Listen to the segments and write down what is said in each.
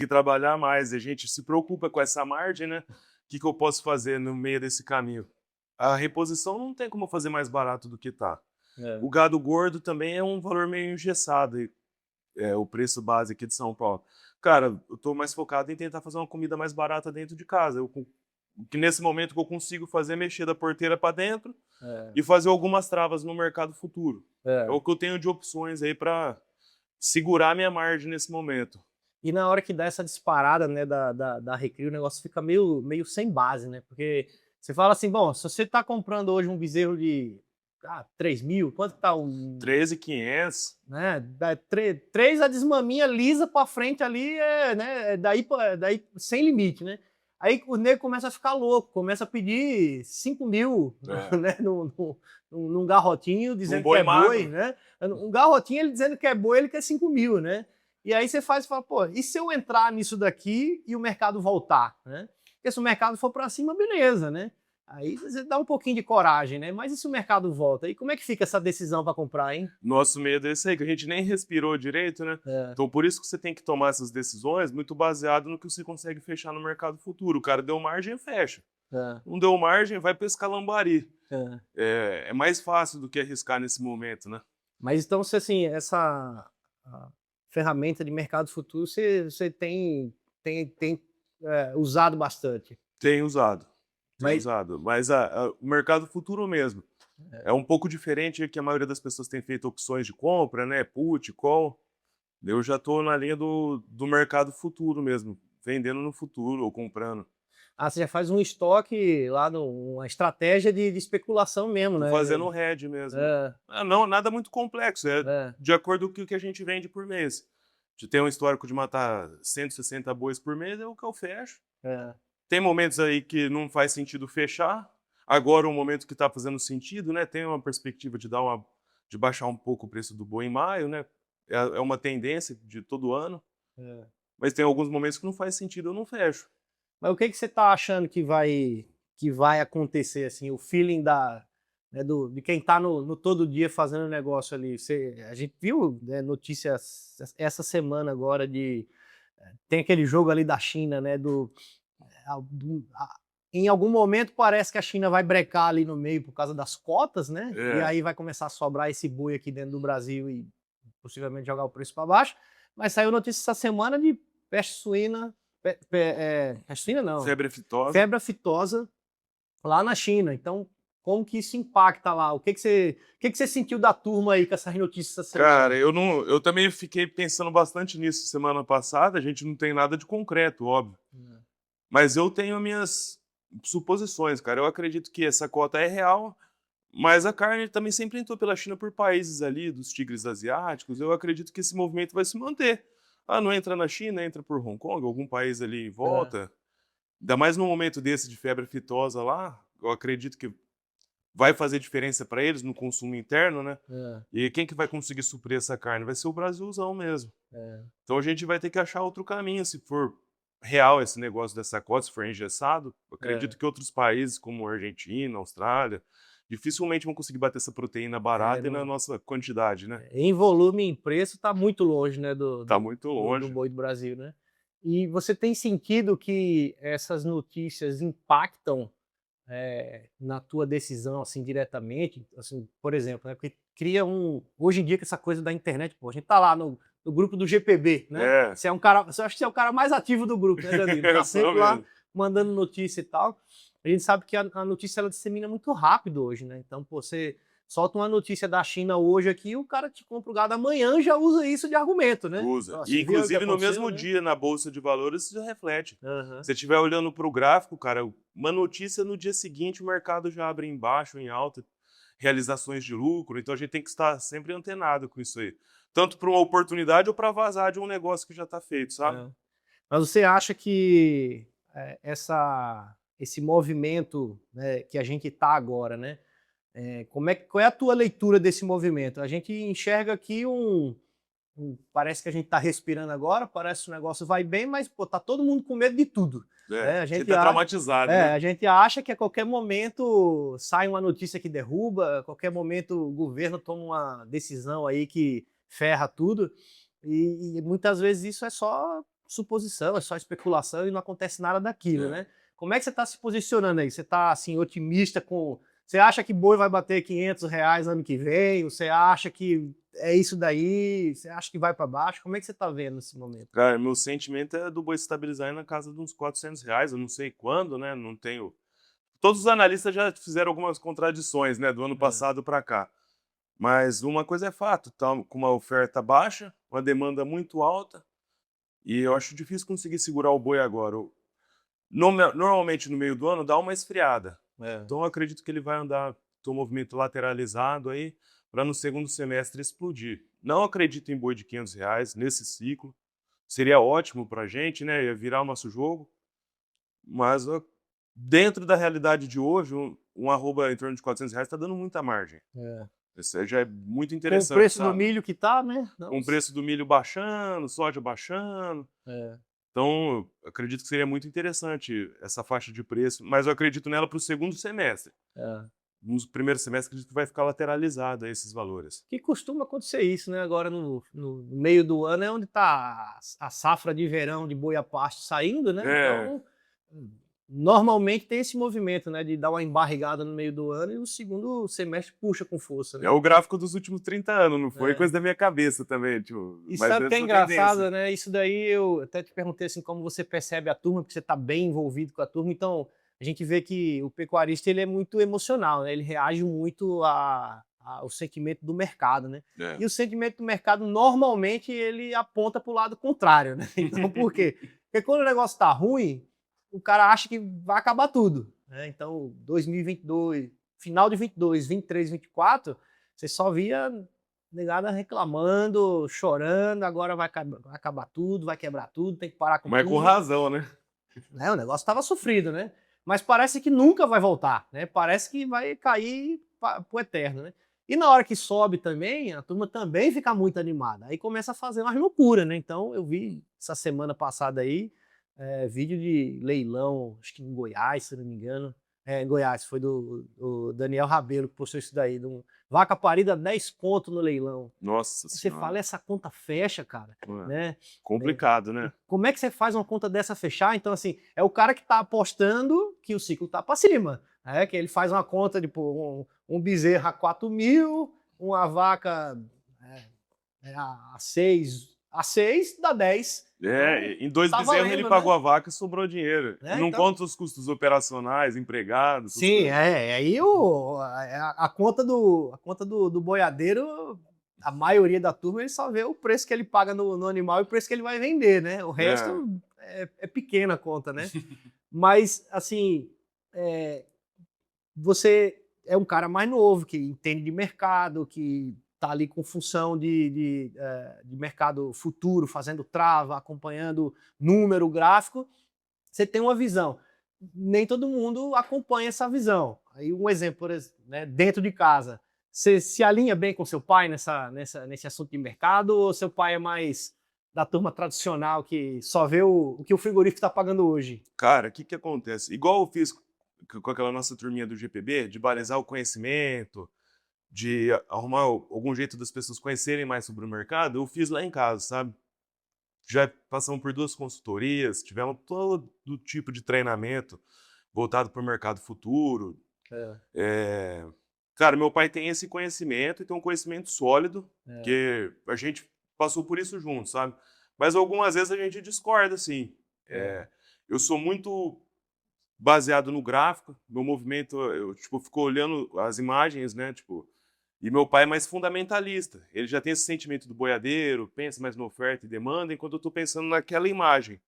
que trabalhar mais, e a gente se preocupa com essa margem, né? Que eu posso fazer no meio desse caminho? A reposição não tem como fazer mais barato do que tá. É. O gado gordo também é um valor meio engessado, o preço base aqui de São Paulo. Cara, eu tô mais focado em tentar fazer uma comida mais barata dentro de casa. Que nesse momento que eu consigo fazer é mexer da porteira para dentro É, e fazer algumas travas no mercado futuro. É é. o que eu tenho de opções aí para segurar minha margem nesse momento. E na hora que dá essa disparada, né, da Recrio, o negócio fica meio sem base, né? Porque você fala assim, bom, se você tá comprando hoje um bezerro de 3 mil, quanto que tá um, 13.500. né? Três a desmaminha lisa pra frente ali, né? Daí sem limite, né? Aí o nego começa a ficar louco, começa a pedir 5 mil, É. né? Num garrotinho Um dizendo que boi é boi, magro. né? Um garrotinho ele dizendo que é boi, ele quer 5 mil, né? E aí você fala, pô, e se eu entrar nisso daqui e o mercado voltar, né? Porque se o mercado for para cima, beleza, né? Aí você dá um pouquinho de coragem, né? Mas e se o mercado volta? E como é que fica essa decisão para comprar, hein? Nosso medo é esse aí, que a gente nem respirou direito, né? É, Então por isso que você tem que tomar essas decisões muito baseado no que você consegue fechar no mercado futuro. O cara deu margem, fecha. é, Não deu margem, vai pescar lambari. é. É mais fácil do que arriscar nesse momento, né? Mas então, se assim, essa a ferramenta de mercado futuro, você tem usado bastante. Tem usado, tem Mas usado. Mas o mercado futuro mesmo. É um pouco diferente que a maioria das pessoas tem feito opções de compra, né? Put, call. Eu já estou na linha do mercado futuro mesmo, vendendo no futuro ou comprando. você já faz um estoque lá, uma estratégia de especulação mesmo, Tô né? fazendo um hedge mesmo. É, Não, nada muito complexo, é é, de acordo com o que a gente vende por mês. De ter um histórico de matar 160 bois por mês é o que eu fecho. é. Tem momentos aí que não faz sentido fechar. Agora o momento que está fazendo sentido, né? Tem uma perspectiva de baixar um pouco o preço do boi em maio, né? É uma tendência de todo ano. É. Mas tem alguns momentos que não faz sentido, eu não fecho. Mas o que que você está achando que vai acontecer, assim, o feeling né, de quem está no todo dia fazendo negócio ali? A gente viu, né, notícias essa semana agora tem aquele jogo ali da China, né, em algum momento parece que a China vai brecar ali no meio por causa das cotas, né? E É, aí vai começar a sobrar esse boi aqui dentro do Brasil e possivelmente jogar o preço para baixo. Mas saiu notícia essa semana de peste suína, peste suína não, febre aftosa. febre aftosa lá na China. Então, como que isso impacta lá? O que que você sentiu da turma aí com essas notícias essa Cara, semana? eu também fiquei pensando bastante nisso semana passada. A gente não tem nada de concreto, óbvio. Mas eu tenho minhas suposições, cara. Eu acredito que essa cota é real, mas a carne também sempre entrou pela China por países ali, dos tigres asiáticos. Eu acredito que esse movimento vai se manter. Ah, não entra na China, entra por Hong Kong, algum país ali em É, volta. Ainda mais num momento desse de febre aftosa lá, eu acredito que vai fazer diferença para eles no consumo interno, né? é, E quem que vai conseguir suprir essa carne? Vai ser o Brasilzão mesmo. é, Então a gente vai ter que achar outro caminho, se for real esse negócio dessa cota, se for engessado. Eu é. acredito que outros países, como Argentina, Austrália, dificilmente vão conseguir bater essa proteína É, barata e na nossa quantidade, né? em volume e em preço está muito longe, né, do, Tá do, muito do, do longe. boi do Brasil, né? E você tem sentido que essas notícias impactam na tua decisão, assim, diretamente? Assim, por exemplo, né, porque cria hoje em dia, com essa coisa da internet, pô, a gente tá lá no grupo do GPB, né? É, Você é um cara, eu acho que você é o cara mais ativo do grupo, né, Danilo? eu Tá sou sempre lá mesmo. mandando notícia e tal. A gente sabe que a notícia ela dissemina muito rápido hoje, né? Então, pô, você solta uma notícia da China hoje aqui, o cara te compra o gado amanhã e já usa isso de argumento, né? Usa. Ó, E você viu aí o que inclusive no aconteceu, mesmo né? dia na bolsa de valores isso já reflete. Aham. Se você estiver olhando para o gráfico, cara, uma notícia no dia seguinte o mercado já abre em baixo, em alta, realizações de lucro. Então a gente tem que estar sempre antenado com isso aí. Tanto para uma oportunidade ou para vazar de um negócio que já está feito, sabe? É. Mas você acha que esse movimento, né, que a gente está agora, né? Qual é a tua leitura desse movimento? A gente enxerga aqui parece que a gente está respirando agora, parece que o negócio vai bem, mas pô, tá todo mundo com medo de tudo. É, Né? a gente tá traumatizado, né? A gente acha que a qualquer momento sai uma notícia que derruba, a qualquer momento o governo toma uma decisão aí que ferra tudo, e muitas vezes isso é suposição, é só especulação e não acontece nada daquilo, né? Como é que você está se posicionando aí? Você está assim, otimista com... Você acha que boi vai bater R$ 500 ano que vem? Você acha que é isso daí? Você acha que vai para baixo? Como é que você está vendo nesse momento? Cara, meu sentimento é do boi estabilizar aí na casa de uns R$ 400, eu não sei quando, né? Não tenho. Todos os analistas já fizeram algumas contradições, né, do ano passado para cá. Mas uma coisa é fato, tá com uma oferta baixa, uma demanda muito alta, e eu acho difícil conseguir segurar o boi agora. Normalmente no meio do ano dá uma esfriada. Então eu acredito que ele vai andar, tem um movimento lateralizado aí, para no segundo semestre explodir. Não acredito em boi de R$ 500 nesse ciclo. Seria ótimo para a gente, né? Ia virar o nosso jogo. Mas dentro da realidade de hoje, um arroba em torno de R$ 400 está dando muita margem. Isso aí já é muito Com o interessante, preço do sabe? milho que tá, né? Com o preço do milho baixando, soja baixando. Então, eu acredito que seria muito interessante essa faixa de preço, mas eu acredito nela para o segundo semestre. No primeiro semestre, acredito que vai ficar lateralizado aí esses valores. Que costuma acontecer isso, né? Agora no meio do ano é onde está a safra de verão de boi a pasto saindo, né? Então, normalmente tem esse movimento, né? De dar uma embarrigada no meio do ano e o segundo semestre puxa com força, né? É o gráfico dos últimos 30 anos, não foi coisa da minha cabeça também. Tipo, e sabe o que é engraçado, né? Isso daí eu até te perguntei assim, como você percebe a turma, porque você está bem envolvido com a turma, então a gente vê que o pecuarista ele é muito emocional, né? Ele reage muito ao sentimento do mercado, né? E o sentimento do mercado normalmente ele aponta para o lado contrário, né? Então por quê? Porque quando o negócio está ruim, o cara acha que vai acabar tudo, né? Então 2022, final de 22, 23, 24, você só via negada reclamando, chorando, agora vai acabar tudo, vai quebrar tudo, tem que parar com tudo. Mas com razão, né? O negócio estava sofrido, né? Mas parece que nunca vai voltar, né? Parece que vai cair pro eterno, né? E na hora que sobe também, a turma também fica muito animada. Aí começa a fazer umas loucuras, né? Então eu vi essa semana passada aí, vídeo de leilão, acho que em Goiás, se não me engano. Em Goiás, foi do Daniel Rabelo que postou isso daí. Vaca parida 10 conto no leilão. Nossa Você senhora. fala, essa conta fecha, cara, né? Complicado, né? Como é que você faz uma conta dessa fechar? Então, assim, é o cara que tá apostando que o ciclo tá para cima, né? Que ele faz uma conta de um bezerro a 4 mil, uma vaca a 6 dá 10. Em 2 bezerros valendo, ele né? pagou a vaca e sobrou dinheiro. Não Então, conta os custos operacionais, empregados. sim, aí a conta do boiadeiro, a maioria da turma, ele só vê o preço que ele paga no animal e o preço que ele vai vender, né? O resto é pequena a conta, né? Mas, assim, você é um cara mais novo, que entende de mercado, que tá ali com função de mercado futuro, fazendo trava, acompanhando número gráfico, você tem uma visão. Nem todo mundo acompanha essa visão. Aí um exemplo, por exemplo, né, dentro de casa, você se alinha bem com seu pai nesse assunto de mercado, ou seu pai é mais da turma tradicional que só vê o que o frigorífico está pagando hoje? Cara, o que acontece? Igual eu fiz com aquela nossa turminha do GPB, de balizar o conhecimento, de arrumar algum jeito das pessoas conhecerem mais sobre o mercado, eu fiz lá em casa, sabe? Já passamos por 2 consultorias, tivemos todo tipo de treinamento voltado para o mercado futuro. Cara, meu pai tem esse conhecimento e tem um conhecimento sólido, que a gente passou por isso junto, sabe? Mas algumas vezes a gente discorda, assim. Eu sou muito baseado no gráfico, meu movimento, eu fico olhando as imagens, né? E meu pai é mais fundamentalista. Ele já tem esse sentimento do boiadeiro, pensa mais na oferta e demanda, enquanto eu estou pensando naquela imagem.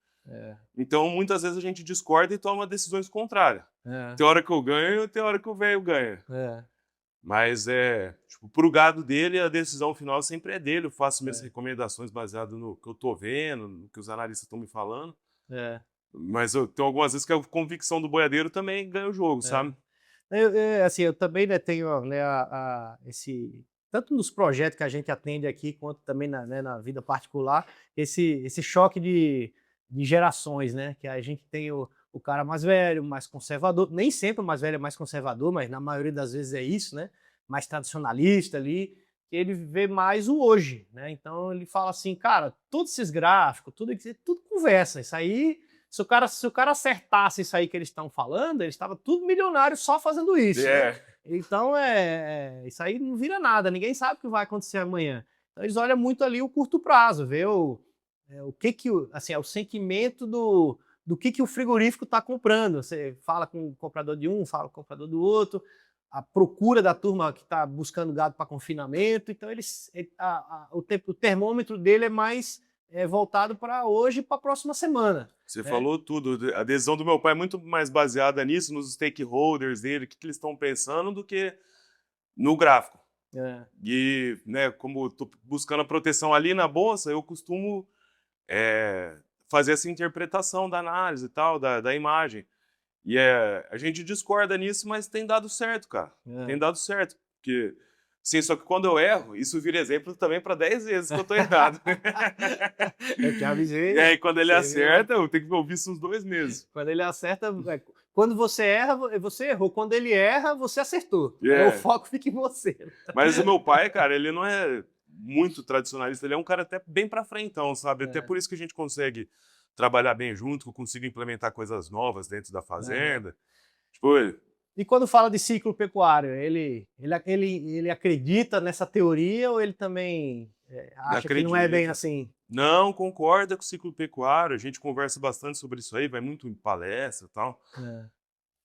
Então, muitas vezes a gente discorda e toma decisões contrárias. Tem hora que eu ganho, tem hora que o velho ganha. Mas pro gado dele, a decisão final sempre é dele. Eu faço minhas recomendações baseadas no que eu tô vendo, no que os analistas estão me falando. Mas eu tenho algumas vezes que a convicção do boiadeiro também ganha o jogo, sabe? Assim, eu também, né, tenho, né, tanto nos projetos que a gente atende aqui, quanto também na vida particular, esse choque de gerações, né? Que a gente tem o cara mais velho, mais conservador, nem sempre o mais velho é mais conservador, mas na maioria das vezes é isso, né? Mais tradicionalista ali, que ele vê mais o hoje, né? Então ele fala assim, cara, todos esses gráficos, tudo conversa. Isso aí, se o cara acertasse isso aí que eles estão falando, ele estava tudo milionário só fazendo isso. Né? Então isso aí não vira nada, ninguém sabe o que vai acontecer amanhã. Então eles olham muito ali o curto prazo, vê o que assim, é o sentimento do que o frigorífico está comprando. Você fala com o comprador de um, fala com o comprador do outro, a procura da turma que está buscando gado para confinamento. Então o termômetro dele é mais voltado para hoje e para a próxima semana. Você falou tudo. A adesão do meu pai é muito mais baseada nisso, nos stakeholders dele, o que eles estão pensando, do que no gráfico. E, né, como estou buscando a proteção ali na bolsa, eu costumo fazer essa interpretação da análise e tal, da imagem. E a gente discorda nisso, mas tem dado certo, cara. Tem dado certo. Porque, sim, só que quando eu erro, isso vira exemplo também para 10 vezes que eu tô errado. Eu te avisei. E aí, quando ele acerta, eu tenho que ouvir isso uns 2 meses. Quando ele acerta, quando você erra, você errou. Quando ele erra, você acertou. O foco fica em você. Mas o meu pai, cara, ele não é muito tradicionalista, ele é um cara até bem pra frentão, sabe? Até por isso que a gente consegue trabalhar bem junto, que eu consigo implementar coisas novas dentro da fazenda. Tipo, e quando fala de ciclo pecuário, ele acredita nessa teoria ou ele também acha que não é bem assim? Não, concorda com o ciclo pecuário, a gente conversa bastante sobre isso aí, vai muito em palestra e tal.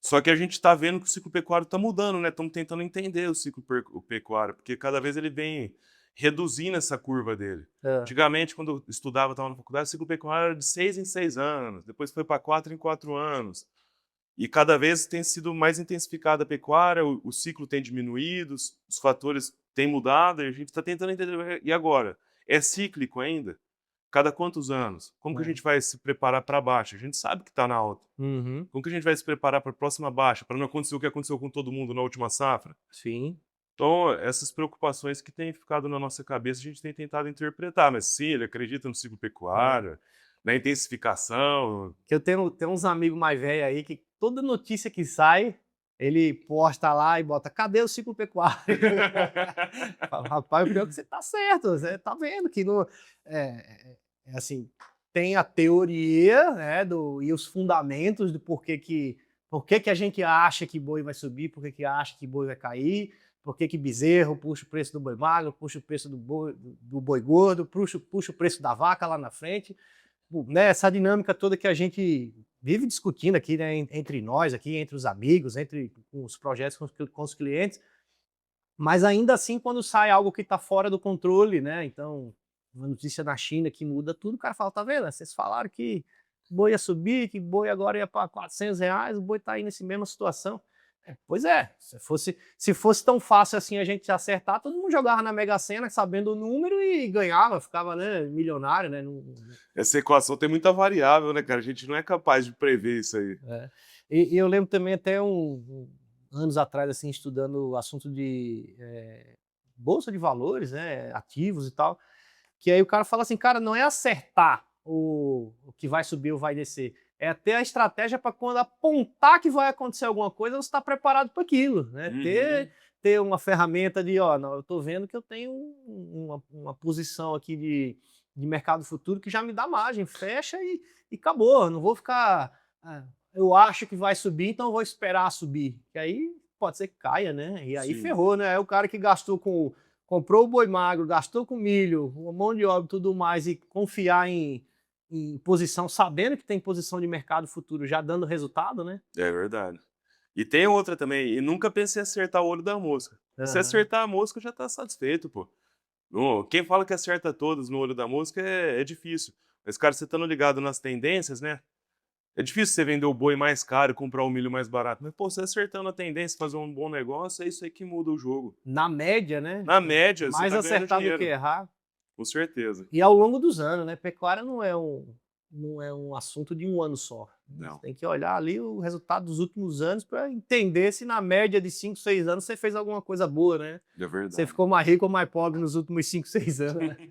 Só que a gente está vendo que o ciclo pecuário está mudando, né? Estamos tentando entender o ciclo pecuário, porque cada vez ele vem reduzindo essa curva dele. Antigamente, quando eu estudava, estava na faculdade, o ciclo pecuário era de 6 em 6 anos, depois foi para 4 em 4 anos. E cada vez tem sido mais intensificada a pecuária, o ciclo tem diminuído, os fatores têm mudado, e a gente está tentando entender. E agora? É cíclico ainda? Cada quantos anos? Como que a gente vai se preparar para a baixa? A gente sabe que está na alta. Como que a gente vai se preparar para a próxima baixa, para não acontecer o que aconteceu com todo mundo na última safra? Sim. Então, essas preocupações que têm ficado na nossa cabeça, a gente tem tentado interpretar. Mas sim, ele acredita no ciclo pecuário, na intensificação. Que eu tenho uns amigos mais velhos aí que toda notícia que sai, ele posta lá e bota, cadê o ciclo pecuário? Rapaz, o pior é que você tá certo, você tá vendo que não... assim, tem a teoria, né, e os fundamentos do porquê que a gente acha que boi vai subir, porquê que acha que boi vai cair, porquê que bezerro puxa o preço do boi magro, puxa o preço do boi gordo, puxa o preço da vaca lá na frente, né, essa dinâmica toda que a gente vive discutindo aqui, né, entre nós, aqui, entre os amigos, entre os projetos com os clientes, mas ainda assim, quando sai algo que está fora do controle, né, então, uma notícia na China que muda tudo, o cara fala, tá vendo, vocês falaram que boi ia subir, que boi agora ia para R$400, o boi está aí nessa mesma situação. Pois é, se fosse tão fácil assim a gente acertar, todo mundo jogava na Mega Sena sabendo o número e ganhava, ficava, né, milionário, né? Essa equação tem muita variável, né, cara? A gente não é capaz de prever isso aí. E eu lembro também até anos atrás, assim, estudando o assunto de bolsa de valores, né, ativos e tal, que aí o cara fala assim, cara, não é acertar o que vai subir ou vai descer, é ter a estratégia para quando apontar que vai acontecer alguma coisa, você está preparado para aquilo, né? Ter uma ferramenta de, não, eu estou vendo que eu tenho uma posição aqui de mercado futuro que já me dá margem, fecha e acabou, não vou ficar, eu acho que vai subir, então eu vou esperar subir, que aí pode ser que caia, né? E aí ferrou, né? É o cara que comprou o boi magro, gastou com milho, mão de obra e tudo mais, e confiar em posição, sabendo que tem posição de mercado futuro já dando resultado, né? É verdade. E tem outra também, e nunca pensei em acertar o olho da mosca. Se acertar a mosca, já tá satisfeito, pô. Quem fala que acerta todas no olho da mosca é difícil. Mas, cara, você estando ligado nas tendências, né? É difícil você vender o boi mais caro e comprar o milho mais barato. Mas, pô, você acertando a tendência, fazer um bom negócio, é isso aí que muda o jogo. Na média, né? Na média, mais você tá acertar do que errar. Com certeza. E ao longo dos anos, né? Pecuária não é um assunto de um ano só. Não. Você tem que olhar ali o resultado dos últimos anos para entender se na média de 5, 6 anos você fez alguma coisa boa, né? É verdade. Você ficou mais rico ou mais pobre nos últimos 5, 6 anos. Né?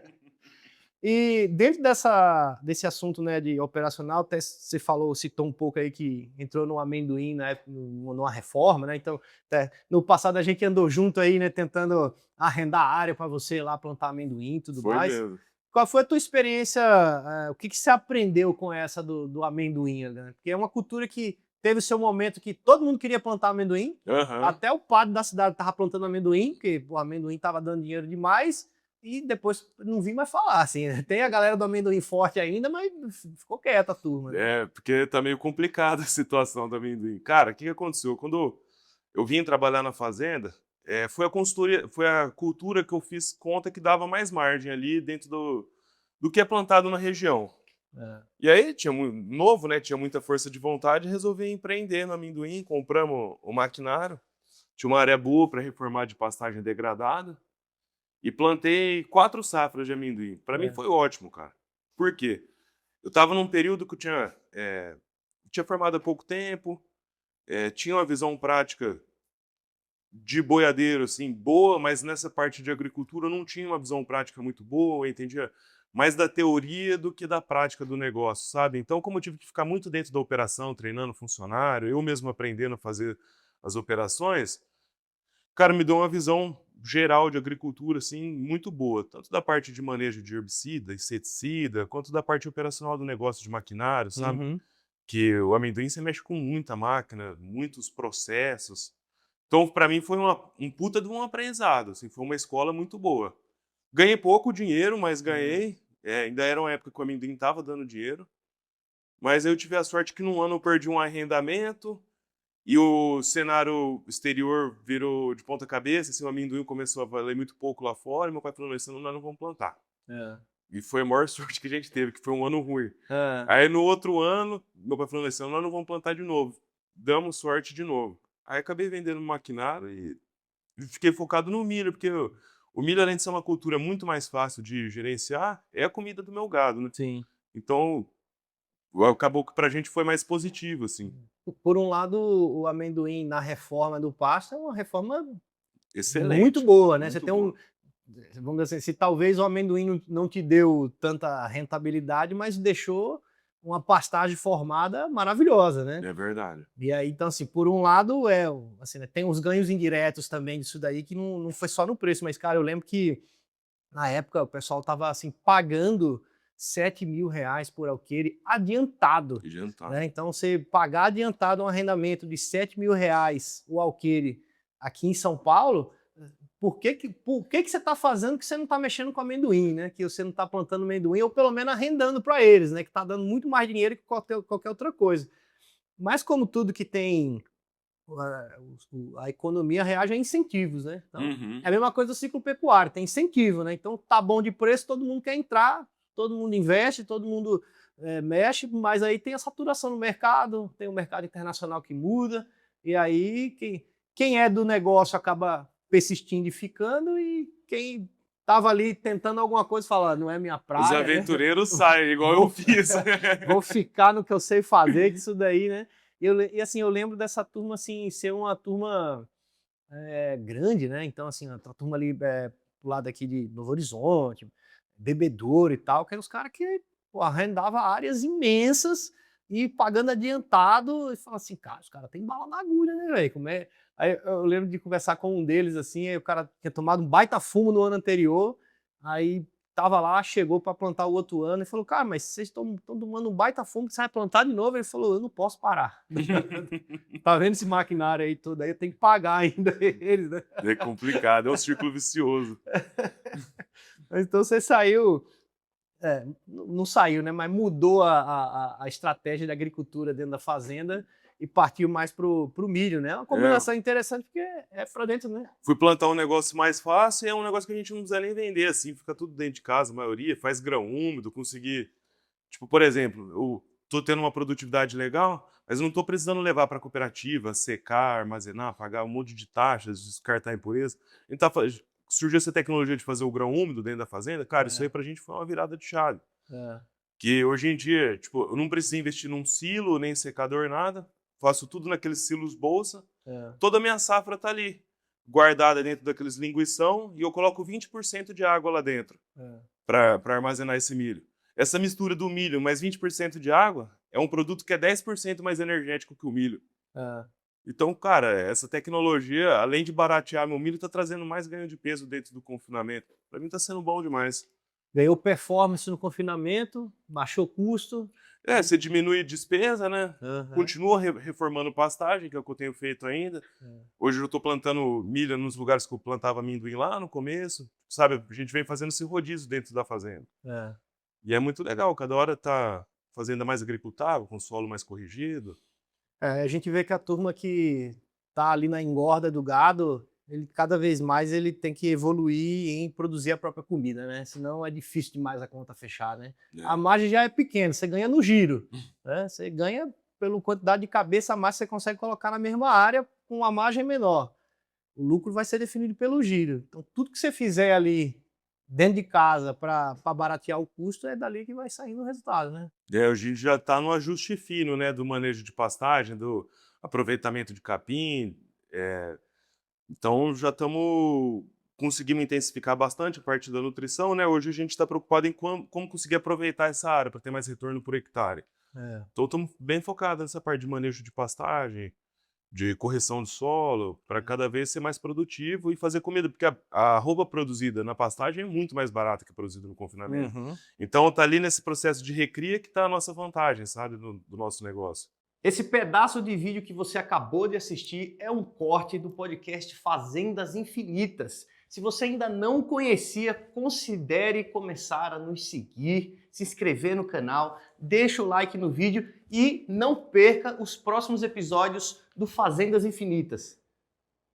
E dentro desse assunto, né, de operacional, até você citou um pouco aí que entrou no amendoim, né, numa reforma, né? Então, no passado a gente andou junto aí, né, tentando arrendar área para você ir lá plantar amendoim e tudo Foi mais. mesmo. Qual foi a tua experiência? O que você aprendeu com essa do amendoim, né? Porque é uma cultura que teve o seu momento que todo mundo queria plantar amendoim, Aham. até o padre da cidade estava plantando amendoim, porque o amendoim estava dando dinheiro demais. E depois não vim mais falar, assim, né? Tem a galera do amendoim forte ainda, mas ficou quieta a turma, né? É, porque tá meio complicada a situação do amendoim. Cara, o que que aconteceu? Quando eu vim trabalhar na fazenda, foi a cultura que eu fiz conta que dava mais margem ali dentro do que é plantado na região. É. E aí, novo, né? Tinha muita força de vontade, resolvi empreender no amendoim, compramos o maquinário, tinha uma área boa para reformar de pastagem degradada e plantei 4 safras de amendoim. Para mim É. foi ótimo, cara. Por quê? Eu estava num período que eu tinha formado há pouco tempo, tinha uma visão prática de boiadeiro, assim, boa, mas nessa parte de agricultura eu não tinha uma visão prática muito boa, eu entendia mais da teoria do que da prática do negócio, sabe? Então, como eu tive que ficar muito dentro da operação, treinando funcionário, eu mesmo aprendendo a fazer as operações, cara, me deu uma visão geral de agricultura, assim, muito boa, tanto da parte de manejo de herbicida, inseticida, quanto da parte operacional do negócio de maquinário, sabe? Uhum. Que o amendoim você mexe com muita máquina, muitos processos. Então, para mim, foi um puta de um aprendizado, assim, foi uma escola muito boa. Ganhei pouco dinheiro, mas ganhei. Ainda era uma época que o amendoim estava dando dinheiro. Mas eu tive a sorte que num ano eu perdi um arrendamento e o cenário exterior virou de ponta cabeça, assim, o amendoim começou a valer muito pouco lá fora, e meu pai falou, esse ano nós não vamos plantar. É. E foi a maior sorte que a gente teve, que foi um ano ruim. É. Aí no outro ano, meu pai falou, esse ano nós não vamos plantar de novo. Damos sorte de novo. Aí acabei vendendo maquinário e fiquei focado no milho, porque o milho, além de ser uma cultura muito mais fácil de gerenciar, é a comida do meu gado, né? Sim. Então, acabou que pra gente foi mais positivo, assim. Por um lado, o amendoim na reforma do pasto é uma reforma muito Excelente, boa, né? Você muito tem boa. vamos dizer assim, se talvez o amendoim não te deu tanta rentabilidade, mas deixou uma pastagem formada maravilhosa, né? É verdade. E aí, então, assim, por um lado, assim, né, tem os ganhos indiretos também disso daí, que não foi só no preço, mas, cara, eu lembro que na época o pessoal tava, assim, pagando R$ 7.000 por alqueire adiantado, Adiantado. né? Então, você pagar adiantado um arrendamento de R$ 7.000 o alqueire aqui em São Paulo, por que você está fazendo que você não está mexendo com amendoim, né? Que você não está plantando amendoim, ou pelo menos arrendando para eles, né? Que está dando muito mais dinheiro que qualquer outra coisa. Mas como tudo que tem a economia reage a incentivos, né? Então, Uhum. é a mesma coisa do ciclo pecuário, tem incentivo, né? Então tá bom de preço, todo mundo quer entrar, todo mundo investe, todo mundo mexe, mas aí tem a saturação no mercado, tem o mercado internacional que muda, e aí quem é do negócio acaba persistindo e ficando, e quem tava ali tentando alguma coisa fala, não é minha Os praia, né? aventureiros saem, igual eu Vou, fiz. vou ficar no que eu sei fazer, que isso daí, né? E assim, eu lembro dessa turma assim, ser uma turma grande, né? Então, assim, a turma ali pro lado aqui de Novo Horizonte, Bebedouro e tal, que eram os caras que pô, arrendavam áreas imensas e pagando adiantado, e falava assim, cara, os caras têm bala na agulha, né, velho? Como é? Aí eu lembro de conversar com um deles, assim, aí o cara tinha tomado um baita fumo no ano anterior, aí tava lá, chegou para plantar o outro ano e falou, cara, mas vocês estão tomando um baita fumo que você vai plantar de novo? Ele falou, eu não posso parar. Tá vendo esse maquinário aí todo aí? Eu tenho que pagar ainda eles, né? É complicado, é um círculo vicioso. Então você saiu, não saiu, né? Mas mudou a estratégia da agricultura dentro da fazenda e partiu mais pro milho, né? É uma É, combinação interessante porque é para dentro, né? fui plantar um negócio mais fácil e é um negócio que a gente não precisa nem vender, assim, fica tudo dentro de casa, a maioria, faz grão úmido, consegui. Tipo, por exemplo, eu tô tendo uma produtividade legal, mas não tô precisando levar para a cooperativa, secar, armazenar, pagar um monte de taxas, descartar impureza. A gente surgiu essa tecnologia de fazer o grão úmido dentro da fazenda, cara, isso aí É, pra gente foi uma virada de chave. é, Que hoje em dia, tipo, eu não preciso investir num silo, nem secador, nada. Faço tudo naqueles silos bolsa. é, Toda a minha safra tá ali, guardada dentro daqueles linguição, e eu coloco 20% de água lá dentro. é. para armazenar esse milho. Essa mistura do milho mais 20% de água é um produto que é 10% mais energético que o milho. Então, cara, essa tecnologia, além de baratear meu milho, está trazendo mais ganho de peso dentro do confinamento. Para mim está sendo bom demais. Ganhou performance no confinamento, baixou custo. Você diminui despesa, né? Continua reformando pastagem, que é o que eu tenho feito ainda. Hoje eu estou plantando milho nos lugares que eu plantava amendoim lá no começo. Sabe, a gente vem fazendo esse rodízio dentro da fazenda. E é muito legal, cada hora tá fazenda mais agricultável, com solo mais corrigido. A gente vê que a turma que tá ali na engorda do gado, ele cada vez mais ele tem que evoluir em produzir a própria comida, né? Senão é difícil demais a conta fechar, né? A margem já é pequena, você ganha no giro, né? Você ganha pela quantidade de cabeça a mais que você consegue colocar na mesma área com uma margem menor. O lucro vai ser definido pelo giro. Então tudo que você fizer ali dentro de casa para baratear o custo é dali que vai saindo o resultado, né? A gente já está no ajuste fino, né? Do manejo de pastagem, do aproveitamento de capim. Então já estamos conseguindo intensificar bastante a parte da nutrição, né? Hoje a gente está preocupado em como conseguir aproveitar essa área para ter mais retorno por hectare. Então estamos bem focados nessa parte de manejo de pastagem, de correção de solo, para cada vez ser mais produtivo e fazer comida, porque a arroba produzida na pastagem é muito mais barata que a produzida no confinamento. Então tá ali nesse processo de recria que tá a nossa vantagem, sabe, do nosso negócio. Esse pedaço de vídeo que você acabou de assistir é um corte do podcast Fazendas Infinitas. Se você ainda não conhecia, considere começar a nos seguir, se inscrever no canal, deixa o like no vídeo e não perca os próximos episódios do Fazendas Infinitas.